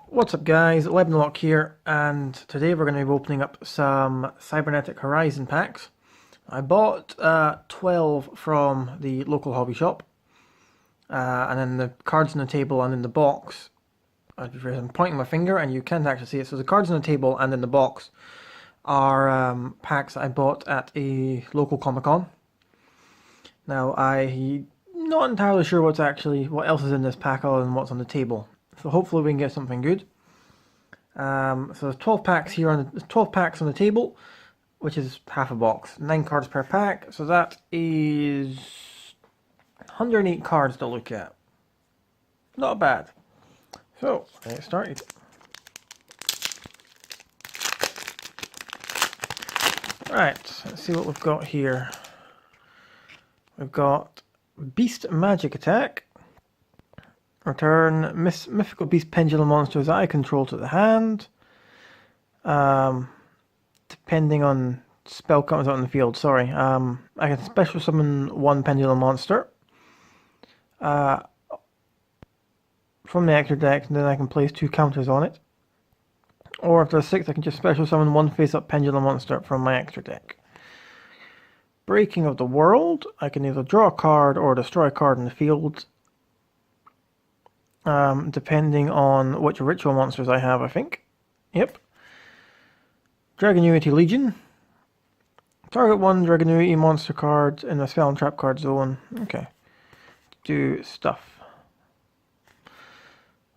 What's up guys, Lebanlock here, and today we're going to be opening up some Cybernetic Horizon packs. I bought 12 from the local hobby shop, and then the cards on the table and in the box. I'm pointing my finger and you can't actually see it, so the cards on the table and in the box are packs that I bought at a local Comic Con. Now I'm not entirely sure what else is in this pack other than what's on the table, so hopefully we can get something good. So there's 12 packs here on the 12 packs on the table, which is half a box. 9 cards per pack, so that is 108 cards to look at. Not bad. So let's get started. Right, let's see what we've got here. We've got Beast Magic Attack. Return mythical beast pendulum monsters that I control to the hand. Depending on spell comes out in the field, sorry. I can special summon one pendulum monster from the extra deck, and then I can place 2 counters on it. Or if there's 6, I can just special summon one face-up pendulum monster from my extra deck. Breaking of the World. I can either draw a card or destroy a card in the field. Depending on which ritual monsters I have, I think. Yep. Dragonuity Legion. Target 1 Dragonuity monster card in the spell and trap card zone. Okay. Do stuff.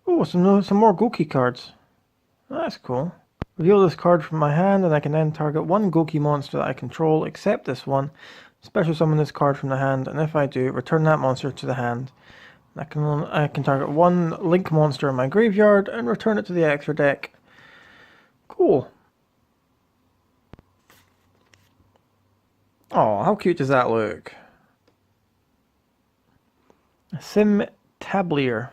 Oh, some more Goki cards. That's cool. Reveal this card from my hand, and I can then target 1 Goki monster that I control, except this one. Special summon this card from the hand, and if I do, return that monster to the hand. I can target 1 Link monster in my graveyard and return it to the extra deck. Cool. Oh, how cute does that look? Sim Tablier.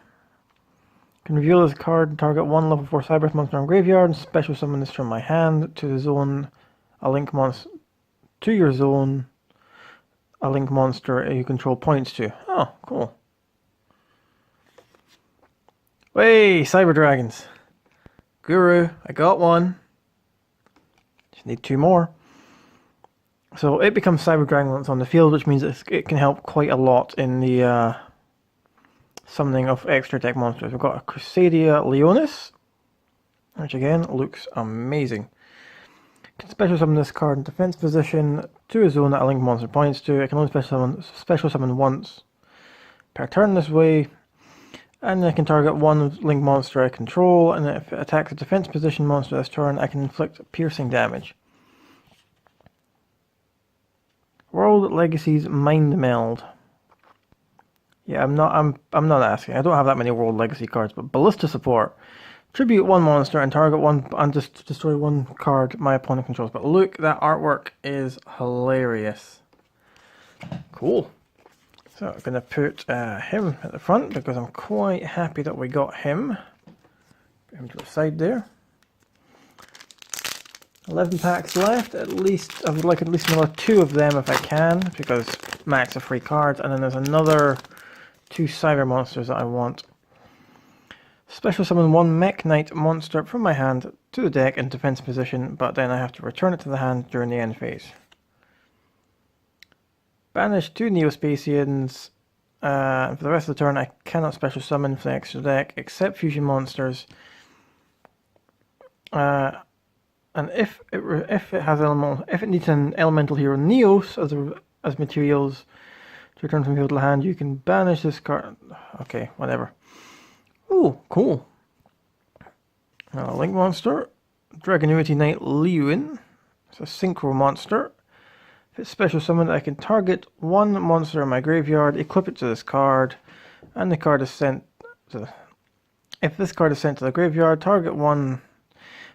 Can reveal this card and target 1 level 4 Cyberth monster in graveyard and special summon this from my hand to the zone a Link monster to your zone. A Link monster you control points to. Oh, cool. Hey, Cyber Dragons. Guru, I got one. Just need 2 more. So it becomes Cyber Dragon once on the field, which means it can help quite a lot in the summoning of extra deck monsters. We've got a Crusadia Leonis, which again looks amazing. Can special summon this card in defense position to a zone that a Link monster points to. It can only special summon once per turn this way. And I can target 1 Link monster I control, and if it attacks a defense position monster this turn, I can inflict piercing damage. World Legacies Mind Meld. Yeah, I'm not asking. I don't have that many World Legacy cards, but Ballista Support. Tribute 1 monster and target 1 and just destroy 1 card my opponent controls. But look, that artwork is hilarious. Cool. So I'm going to put him at the front because I'm quite happy that we got him. Put him to the side there. 11 packs left. At least I would like at least another 2 of them if I can, because max of free cards. And then there's another 2 Cyber monsters that I want. Special summon 1 Mech Knight monster from my hand to the deck in defense position, but then I have to return it to the hand during the end phase. Banish 2 Neospatians. For the rest of the turn, I cannot special summon from the extra deck except fusion monsters. And if it needs an elemental hero Neos as materials to return from field to hand, you can banish this card. Okay, whatever. Ooh, cool. Link monster, Dragonuity Knight Lewin. It's a synchro monster. If it's special summoned, I can target 1 monster in my graveyard, equip it to this card, and the card is sent to... If this card is sent to the graveyard, target 1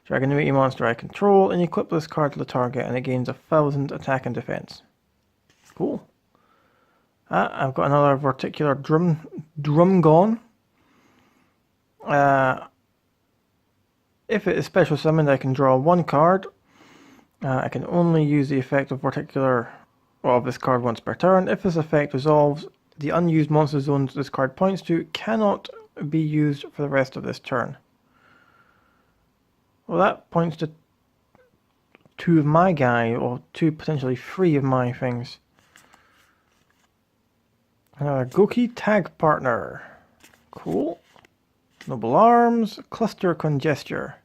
Dragonuity monster I control, and equip this card to the target, and it gains 1000 attack and defense. Cool. I've got another Verticular Drumgon. If it is special summoned, I can draw 1 card. I can only use the effect of this card once per turn. If this effect resolves, the unused monster zones this card points to cannot be used for the rest of this turn. Well, that points to 2 of my guy, or 2, potentially 3 of my things. Goki Tag Partner. Cool. Noble Arms, Cluster Congester.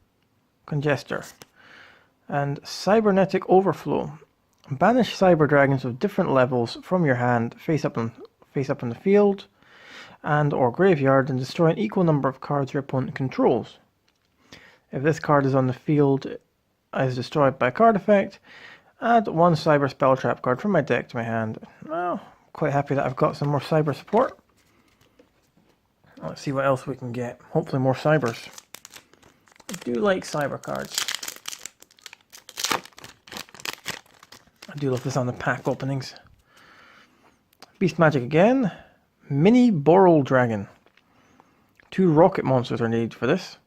And Cybernetic Overflow. Banish cyber dragons of different levels from your hand face up in the field and or graveyard, and destroy an equal number of cards your opponent controls. If this card is on the field is destroyed by a card effect, add 1 cyber spell trap card from my deck to my hand. Well, quite happy that I've got some more cyber support. Let's see what else we can get. Hopefully more cybers. I do like cyber cards. I do love this on the pack openings. Beast Magic again. Mini Boral Dragon. 2 rocket monsters are needed for this.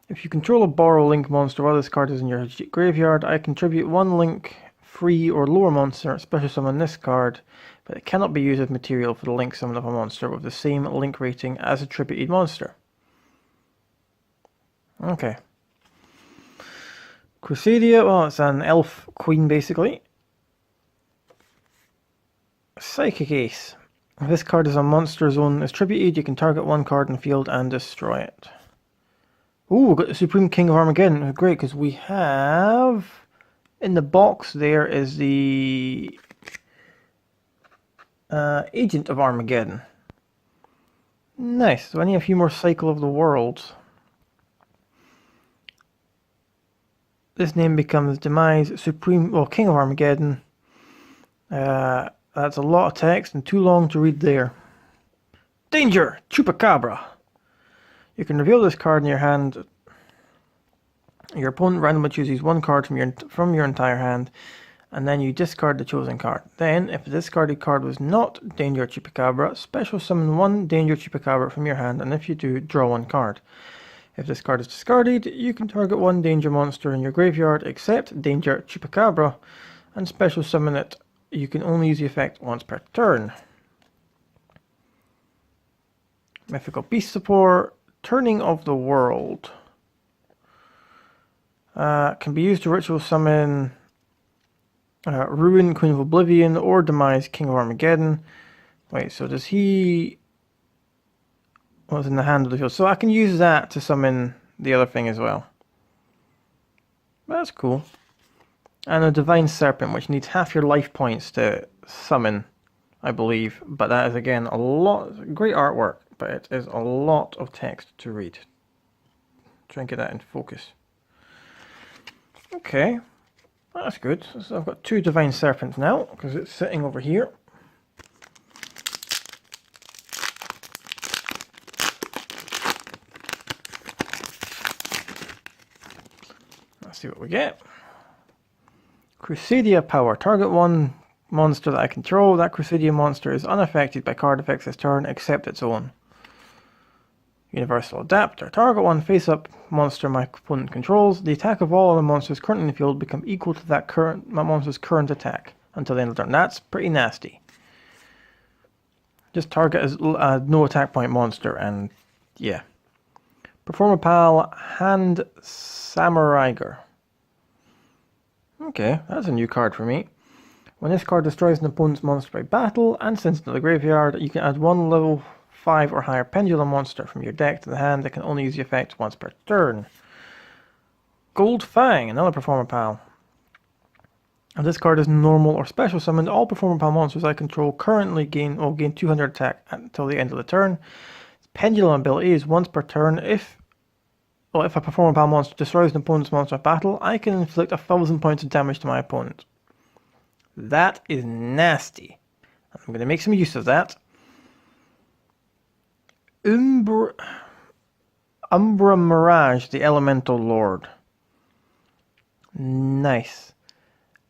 If you control a Boral Link monster while this card is in your graveyard, I contribute 1 Link, free or lower monster, special summon this card, but it cannot be used as material for the Link summon of a monster with the same Link rating as a attributed monster. Okay. Crusadia, well, it's an elf queen basically. Psychic Ace. If this card is a monster zone is tributed, you can target 1 card in the field and destroy it. Ooh, we've got the Supreme King of Armageddon. Great, because we have... in the box there is the... Agent of Armageddon. Nice, so I need a few more Cycle of the Worlds. This name becomes Demise Supreme... well, King of Armageddon. That's a lot of text and too long to read there. Danger! Chupacabra! You can reveal this card in your hand. Your opponent randomly chooses 1 card from your entire hand, and then you discard the chosen card. Then, if the discarded card was not Danger Chupacabra, special summon 1 Danger Chupacabra from your hand, and if you do, draw 1 card. If this card is discarded, you can target 1 danger monster in your graveyard except Danger Chupacabra, and special summon it. You can only use the effect once per turn. Mythical Beast Support. Turning of the World. Can be used to ritual summon Ruin, Queen of Oblivion, or Demise, King of Armageddon. Wait, so does he... what's in the hand of the field? So I can use that to summon the other thing as well. That's cool. And a Divine Serpent, which needs half your life points to summon, I believe. But that is, again, a lot... great artwork, but it is a lot of text to read. Try and get that in focus. Okay, that's good. So I've got 2 Divine Serpents now, because it's sitting over here. Let's see what we get. Crusadia Power. Target 1 monster that I control. That Crusadia monster is unaffected by card effects this turn, except its own. Universal Adapter. Target 1 face-up monster my opponent controls. The attack of all other monsters currently in the field become equal to that monster's current attack until the end of the turn. That's pretty nasty. Just target as no attack point monster, and yeah. Performapal Hand Samuraiger. Okay, that's a new card for me. When this card destroys an opponent's monster by battle and sends it to the graveyard, you can add 1 level 5 or higher pendulum monster from your deck to the hand that can only use the effect once per turn. Gold Fang, another Performapal. If this card is normal or special summoned, all Performapal monsters I control currently gain 200 attack until the end of the turn. Its pendulum ability is once per turn. If a Performapal monster destroys an opponent's monster in battle, I can inflict 1,000 points of damage to my opponent. That is nasty. I'm going to make some use of that. Umbra Mirage, the Elemental Lord. Nice.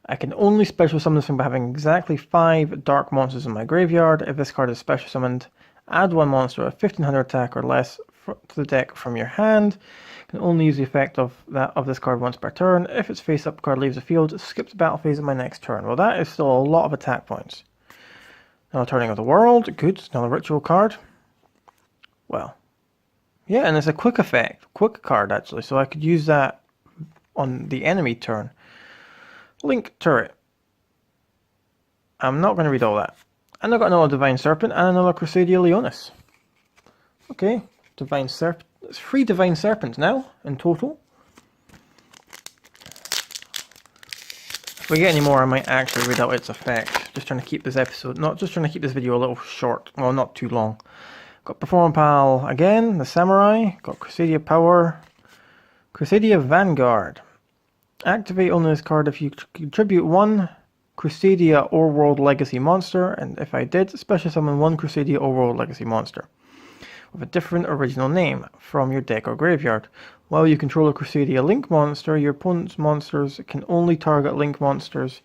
I can only special summon this thing by having exactly 5 dark monsters in my graveyard. If this card is special summoned, add 1 monster with 1500 attack or less to the deck from your hand. You can only use the effect of this card once per turn. If its face-up card leaves the field, it skips the battle phase of my next turn. Well, that is still a lot of attack points. Now, Turning of the World. Good. Another ritual card. Well, yeah, and it's a quick effect. Quick card, actually. So I could use that on the enemy turn. Link Turret. I'm not going to read all that. And I've got another Divine Serpent and another Crusadia Leonis. Okay, Divine Serpent. It's 3 Divine Serpents now in total. If we get any more, I might actually read out its effects. Just trying to keep this video a little short. Well, not too long. Got Perform Pal again, the Samurai. Got Crusadia Power. Crusadia Vanguard. Activate only this card if you contribute 1 Crusadia or World Legacy monster, and if I did, special summon 1 Crusadia or World Legacy monster with a different original name from your deck or graveyard. While you control a Crusadia Link monster, your opponent's monsters can only target Link monsters.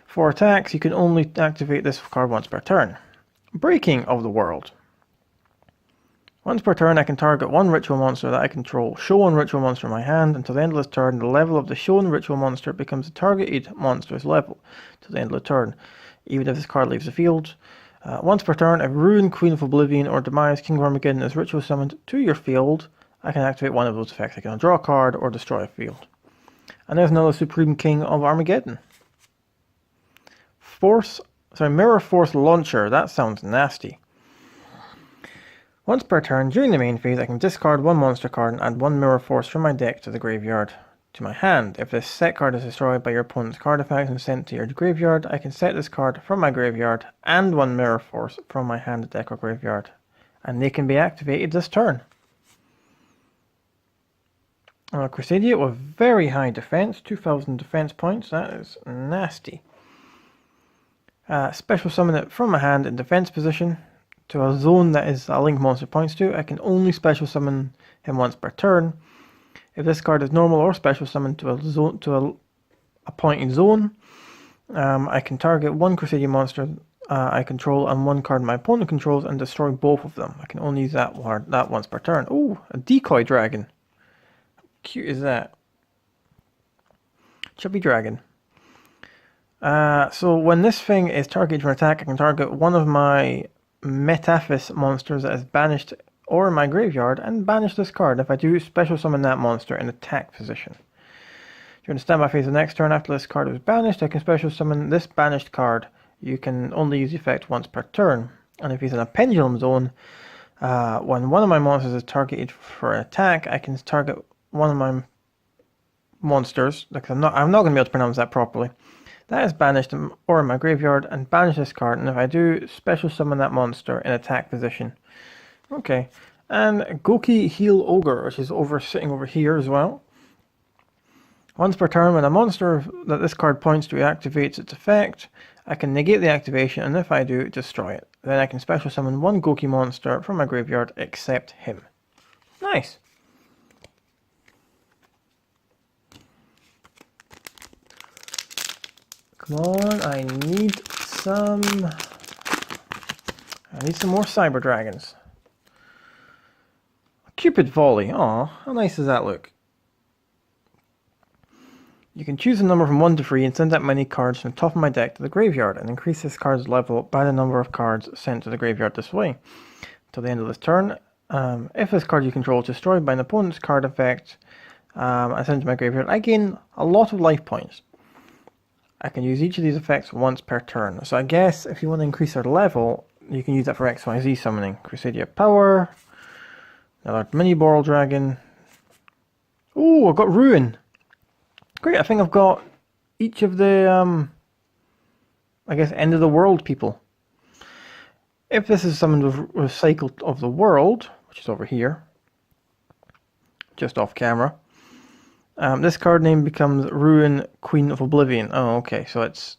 For attacks, you can only activate this card once per turn. Breaking of the World. Once per turn, I can target 1 ritual monster that I control. Show 1 ritual monster in my hand. Until the end of this turn, the level of the shown ritual monster becomes the targeted monster's level till the end of the turn, even if this card leaves the field. Once per turn, if Ruin, Queen of Oblivion, or Demise, King of Armageddon is ritual summoned to your field, I can activate one of those effects. I can draw a card or destroy a field. And there's another Supreme King of Armageddon. Mirror Force Launcher. That sounds nasty. Once per turn, during the main phase, I can discard 1 monster card and add 1 Mirror Force from my deck to the graveyard to my hand. If this set card is destroyed by your opponent's card effect and sent to your graveyard, I can set this card from my graveyard and 1 Mirror Force from my hand, deck, or graveyard, and they can be activated this turn. Crusadia with very high defense, 2000 defense points. That is nasty. Special summon it from my hand in defense position to a zone that is a Link monster points to. I can only special summon him once per turn. If this card is normal or special summoned to a point in zone, I can target 1 Crusadia monster I control and 1 card my opponent controls and destroy both of them. I can only use that once per turn. Oh, a decoy dragon. How cute is that? Chubby dragon. So when this thing is targeted for an attack, I can target 1 of my Metaphys monsters that is banished or in my graveyard and banish this card. If I do, special summon that monster in attack position. During the standby phase of the next turn, after this card is banished, I can special summon this banished card. You can only use the effect once per turn. And if he's in a pendulum zone, when 1 of my monsters is targeted for an attack, I can target 1 of my monsters, because I'm not going to be able to pronounce that properly. That is banished or in my graveyard and banish this card, and if I do, special summon that monster in attack position. Okay, and Goki Heal Ogre, which is sitting over here as well. Once per turn, when a monster that this card points to activates its effect, I can negate the activation, and if I do, destroy it. Then I can special summon 1 Goki monster from my graveyard except him. Nice! Come on, I need some more Cyber Dragons. Cupid Volley. Aw, how nice does that look? You can choose a number from 1 to 3 and send that many cards from the top of my deck to the graveyard and increase this card's level by the number of cards sent to the graveyard this way. Till the end of this turn, if this card you control is destroyed by an opponent's card effect and sent to my graveyard, I gain a lot of life points. I can use each of these effects once per turn. So I guess if you want to increase their level, you can use that for XYZ summoning. Crusadia Power, another Mini Boral Dragon. Oh, I've got Ruin. Great, I think I've got each of the, I guess, End of the World people. If this is summoned with Cycle of the World, which is over here, just off camera, this card name becomes Ruin, Queen of Oblivion. Oh, okay, so it's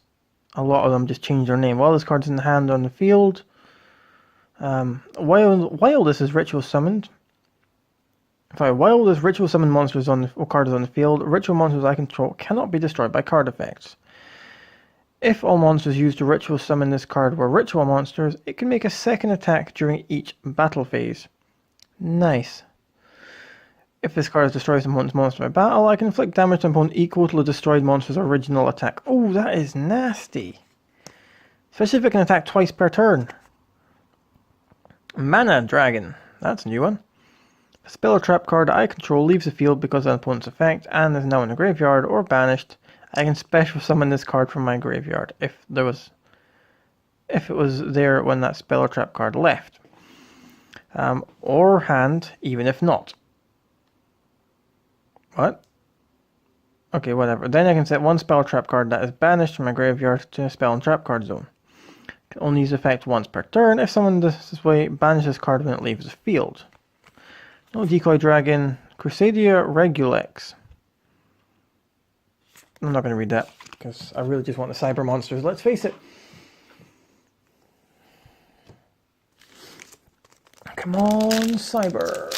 a lot of them just change their name. While this card's in the hand on the field, while this is ritual summoned, while this ritual summoned monsters or card is on the field, ritual monsters I control cannot be destroyed by card effects. If all monsters used to ritual summon this card were ritual monsters, it can make a second attack during each battle phase. Nice. If this card destroys an opponent's monster by battle, I can inflict damage to an opponent equal to the destroyed monster's original attack. Oh, that is nasty. Especially if it can attack twice per turn. Mana Dragon. That's a new one. A spell or trap card I control leaves the field because of an opponent's effect and is now in the graveyard or banished. I can special summon this card from my graveyard if it was there when that spell or trap card left. Or hand, even if not. What? Okay, whatever. Then I can set one spell or trap card that is banished from my graveyard to a spell and trap card zone. Can only use effect once per turn. If someone does this way, banish this card when it leaves the field. No Decoy Dragon. Crusadia Regulex. I'm not going to read that because I really just want the cyber monsters. Let's face it. Come on, cyber.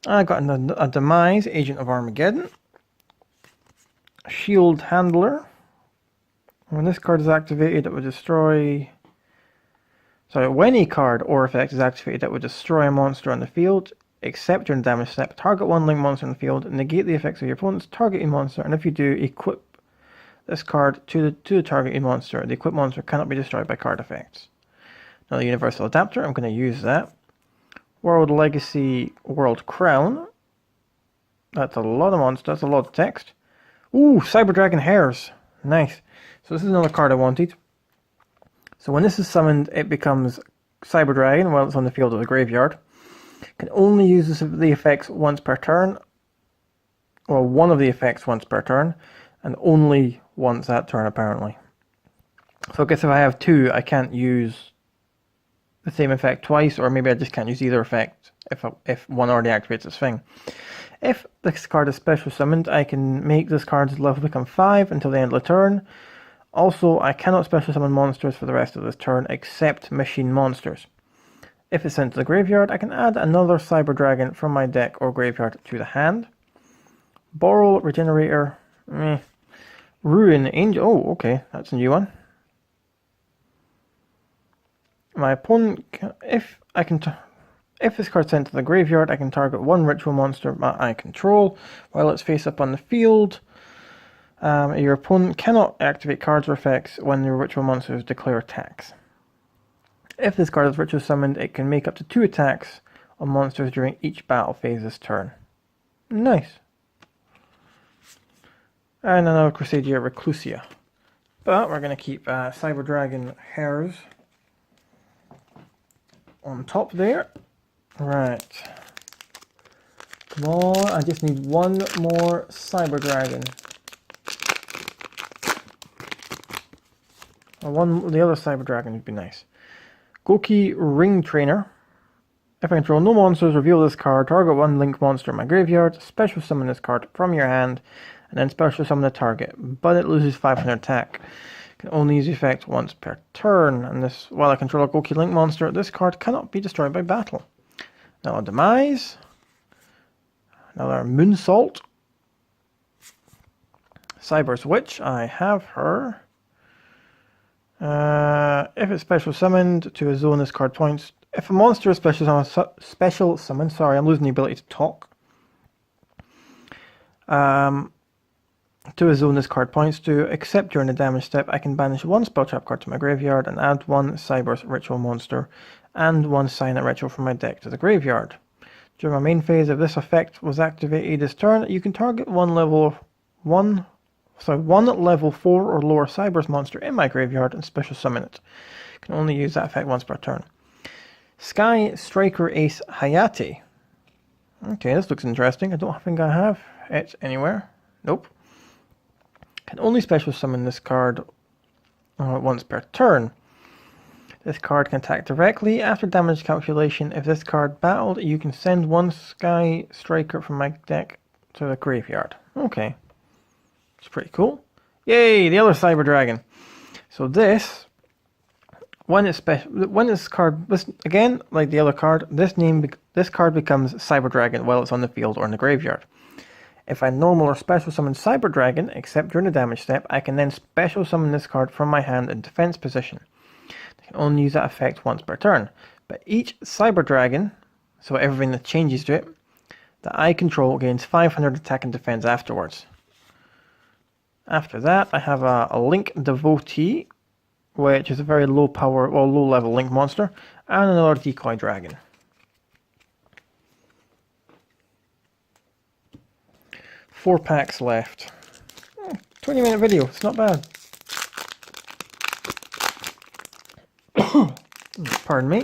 I got a Demise, Agent of Armageddon. Shield Handler. When this card is activated, it would destroy... Sorry, when a card or effect is activated, it would destroy a monster on the field, except during the damage step. Target one link monster on the field, negate the effects of your opponent's targeting monster, and if you do, equip this card to the targeting monster. The equipped monster cannot be destroyed by card effects. Now the Universal Adapter, I'm going to use that. World Legacy World Crown. That's a lot of monsters, that's a lot of text. Ooh, Cyber Dragon Hairs. Nice. So this is another card I wanted. So when this is summoned, it becomes Cyber Dragon while it's on the field of the graveyard. Can only use the effects once per turn. Or one of the effects once per turn. And only once that turn, apparently. So I guess if I have two, I can't use the same effect twice, or maybe I just can't use either effect if one already activates its thing. If this card is special summoned, I can make this card's level become 5 until the end of the turn. Also, I cannot special summon monsters for the rest of this turn, except machine monsters. If it's sent to the graveyard, I can add another Cyber Dragon from my deck or graveyard to the hand. Boral Regenerator. Ruin Angel. Oh, okay, that's a new one. My opponent, if this card's sent to the graveyard, I can target one ritual monster I control while it's face up on the field. Your opponent cannot activate cards or effects when your ritual monsters declare attacks. If this card is ritual summoned, it can make up to 2 attacks on monsters during each battle phase this turn. Nice. And another Crusadia Reclusia. But we're going to keep Cyber Dragon Hairs on top there. Right. Come on, I just need one more Cyber Dragon. Or the other Cyber Dragon would be nice. Goki Ring Trainer. If I control no monsters, reveal this card, target one link monster in my graveyard, special summon this card from your hand, and then special summon the target, but it loses 500 attack. Can only use the effect once per turn, and this, while I control a Goki Link monster, this card cannot be destroyed by battle. Now a Demise. Another Moonsault. Cyber's Witch, I have her. If it's special summoned to a zone, this card points. If a monster is special summoned, sorry, I'm losing the ability to talk. To a zone this card points to, except during the damage step, I can banish one spell trap card to my graveyard and add one Cyber's Ritual monster and one Signet Ritual from my deck to the graveyard. During my main phase, if this effect was activated this turn, you can target one level 4 or lower Cyber's monster in my graveyard and special summon it. Can only use that effect once per turn. Sky Striker Ace Hayate. Okay, this looks interesting. I don't think I have it anywhere. Nope. Can only special summon this card once per turn. This card can attack directly after damage calculation. If this card battled, you can send one Sky Striker from my deck to the graveyard. Okay. It's pretty cool. Yay, the other Cyber Dragon. So this, when this card, again, like the other card, this card becomes Cyber Dragon while it's on the field or in the graveyard. If I normal or special summon Cyber Dragon, except during the damage step, I can then special summon this card from my hand in defense position. I can only use that effect once per turn. But each Cyber Dragon, so everything that changes to it, that I control gains 500 attack and defense afterwards. After that, I have a Link Devotee. which is a very low power, or low level link monster, and another decoy dragon. 4 packs left. 20-minute video, it's not bad. Pardon me.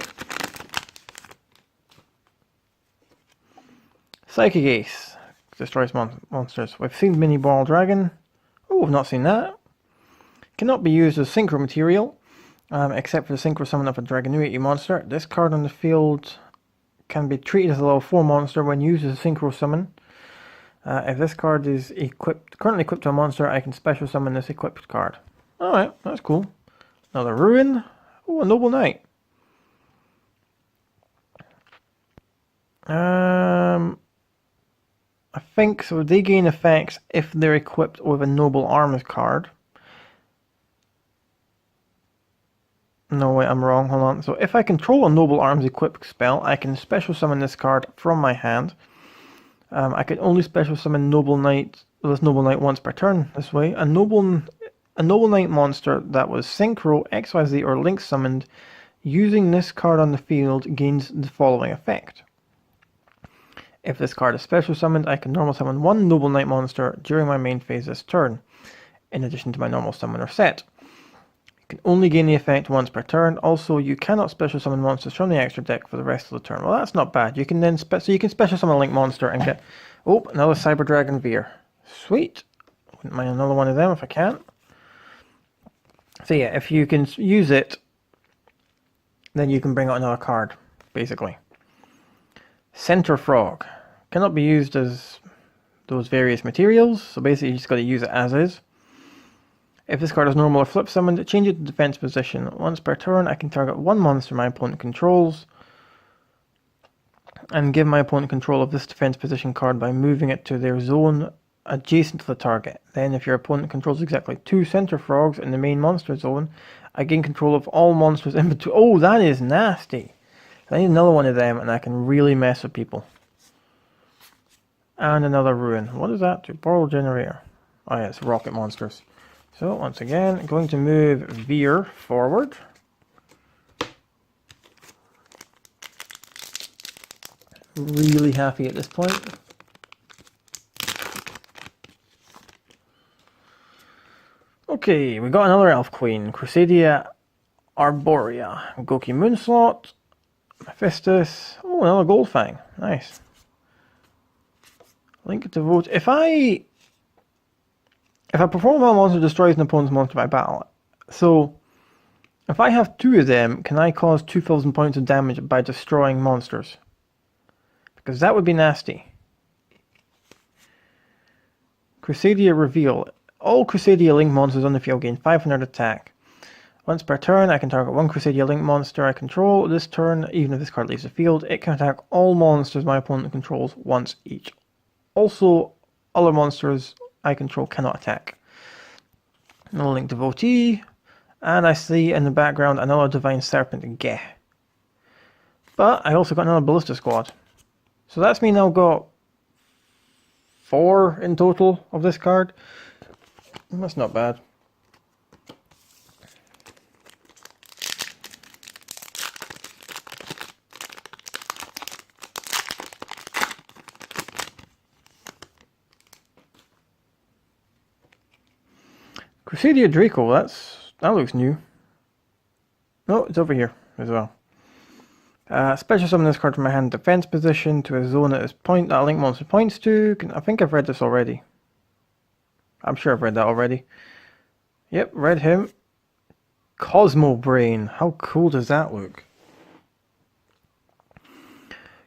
Psychic Ace destroys monsters. We've seen Mini Ball Dragon. Oh, we've not seen that. Cannot be used as synchro material, except for the synchro summon of a Dragonuity monster. This card on the field can be treated as a level 4 monster when used as a synchro summon. If this card is currently equipped to a monster, I can special summon this equipped card. Alright, that's cool. Another Ruin. Oh, a Noble Knight. I think so. They gain effects if they're equipped with a Noble Arms card. No, wait, I'm wrong. Hold on. So if I control a Noble Arms equipped spell, I can special summon this card from my hand. I can only special summon this Noble Knight once per turn. This way, a Noble Knight monster that was Synchro, XYZ, or Link summoned using this card on the field gains the following effect. If this card is special summoned, I can normal summon one Noble Knight monster during my main phase this turn, in addition to my normal summoner set. You can only gain the effect once per turn. Also, you cannot special summon monsters from the extra deck for the rest of the turn. Well, that's not bad. You can then so you can special summon a Link monster and get another Cyber Dragon Veer. Sweet. Wouldn't mind another one of them if I can. So yeah, if you can use it, then you can bring out another card, basically. Center Frog. Cannot be used as those various materials, so basically you just got to use it as is. If this card is normal or flip summoned, it changes the defense position. Once per turn, I can target one monster my opponent controls and give my opponent control of this defense position card by moving it to their zone adjacent to the target. Then, if your opponent controls exactly 2 Center Frogs in the main monster zone, I gain control of all monsters in between. Oh, that is nasty! I need another one of them, and I can really mess with people. And another Ruin. What is that? To Borrow Generator. Oh yeah, it's rocket monsters. So, once again, going to move Veer forward. Really happy at this point. Okay, we got another Elf Queen. Crusadia Arborea. Goki Moonslot. Mephistus. Oh, another Goldfang. Nice. Link to vote. If I perform while a monster destroys an opponent's monster by battle, so if I have 2 of them, can I cause 2,000 points of damage by destroying monsters? Because that would be nasty. Crusadia Reveal. All Crusadia Link monsters on the field gain 500 attack. Once per turn, I can target one Crusadia Link monster I control. This turn, even if this card leaves the field, it can attack all monsters my opponent controls once each. Also, other monsters I control cannot attack. Another Link Devotee, and I see in the background another Divine Serpent Geh. But I also got another Ballista Squad. So that's me now got 4 in total of this card. That's not bad. Crusadia Draco, that looks new. No, it's over here as well. Special summon this card from my hand defense position to a zone that a Link monster points to. I think I've read this already. I'm sure I've read that already. Yep, read him. Cosmo Brain. How cool does that look?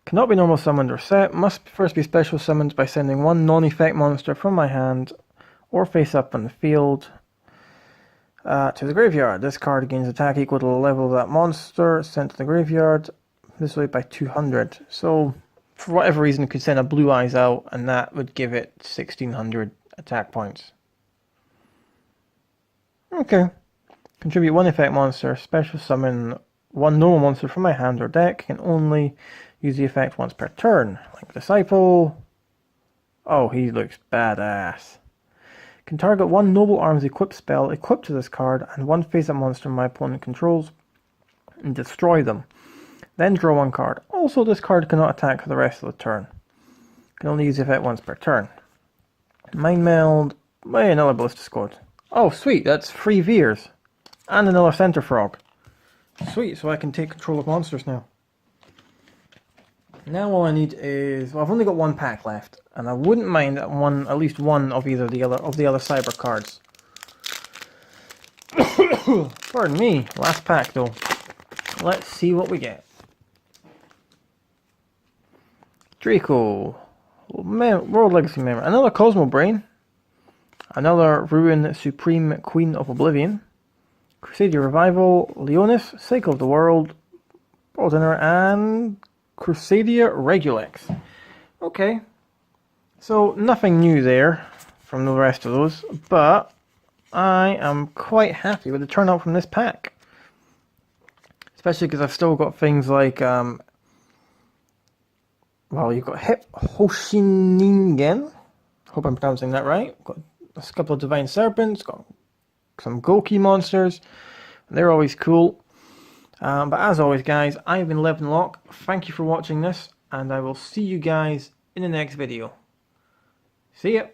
Cannot be normal summoned or set. Must first be special summoned by sending one non-effect monster from my hand or face up on the field to the graveyard. This card gains attack equal to the level of that monster sent to the graveyard. This way by 200. So, for whatever reason, it could send a Blue Eyes out, and that would give it 1600 attack points. Okay. Contribute one effect monster. Special summon one normal monster from my hand or deck. Can only use the effect once per turn. Link Disciple. Oh, he looks badass. Can target one Noble Arms equipped spell equipped to this card and one face-up monster my opponent controls and destroy them. Then draw one card. Also, this card cannot attack for the rest of the turn. Can only use the effect once per turn. Mind Meld. Hey, another Ballista Squad. Oh, sweet, that's 3 Veers. And another Center Frog. Sweet, so I can take control of monsters now. Now all I need is... Well, I've only got one pack left. And I wouldn't mind at least one of either the other Cyber cards. Pardon me, last pack though. Let's see what we get. Draco. World Legacy member. Another Cosmo Brain. Another Ruin Supreme Queen of Oblivion. Crusadia Revival. Leonis. Cycle of the World. World Dinner. And Crusadia Regulex. Okay. So nothing new there from the rest of those. But I am quite happy with the turnout from this pack. Especially because I've still got things like... well, you've got Hoshiningen. Hope I'm pronouncing that right. Got a couple of Divine Serpents. Got some Goki monsters. They're always cool. But as always, guys, I've been Levenlock. Thank you for watching this. And I will see you guys in the next video. See ya.